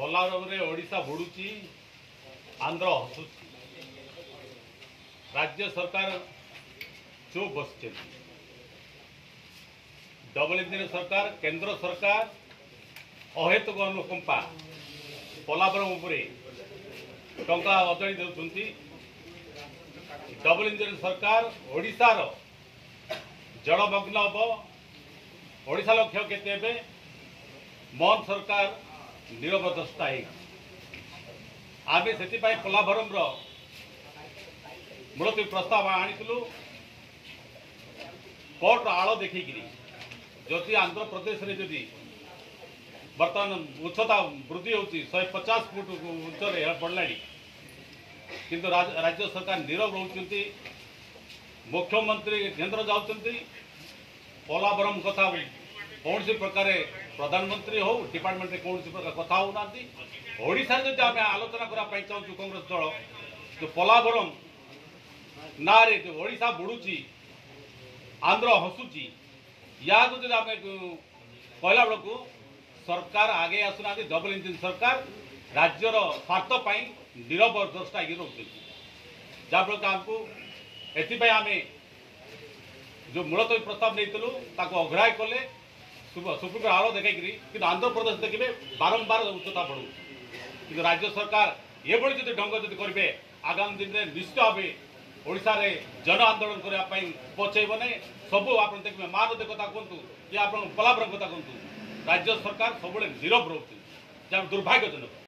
पोलावरम ओडिशा बुड़ुची आंध्र हसुची राज्य सरकार चुप बस डबल इंजिन सरकार केंद्र सरकार अहेतुक अनुकंपा पोलावरम उपरे टंका अजड़ी देउछंती। डबल इंजिन सरकार ओडिशार जलमग्न हम ओडिशा लक्ष्य केते मोहन सरकार नीरव दस्ता आम से पोलावरम मुलतवी प्रस्ताव आनीलु कोर्ट आड़ देखिकी जदि आंध्र प्रदेश रे जदि बर्तमान उच्चता वृद्धि होती 150 फुट उच्चरे बढ़ला किंतु राज्य सरकार नीरव रोचंती। मुख्यमंत्री केंद्र जाऊँच पोलावरम कथा कौन सी प्रकार प्रधानमंत्री हो डिपार्टमेंट में कौन सी प्रकार कथा होना ओडिशा जब आम आलोचना करने चाहूँ कांग्रेस दल जो पोलावरम ना रे ओडिशा बुड़ुची आंध्र हसुची या जब आम कहला बेलू सरकार आगे आसुना डबल इंजिन सरकार राज्यर स्वार्थ नीरव द्रष्टा ये रोचे जहाँफल आमको एपाई आम जो मुलतवी प्रस्ताव नहीं अग्राह्य कले सुप्रीमकोर्ट आड़ देखी कि आंध्र प्रदेश देखिए बारंबार उच्चता बढ़ू कि राज्य सरकार ये जो ढंग जब करेंगे आगामी दिन में निश्चित भाव ओडिशा रे जन आंदोलन करने पचेब नहीं सबू आप देखिए महानदी कथा कहतु कि आप पोलावरम कथा कहतु राज्य सरकार सब नीरव रोचे जहाँ दुर्भाग्यजनक।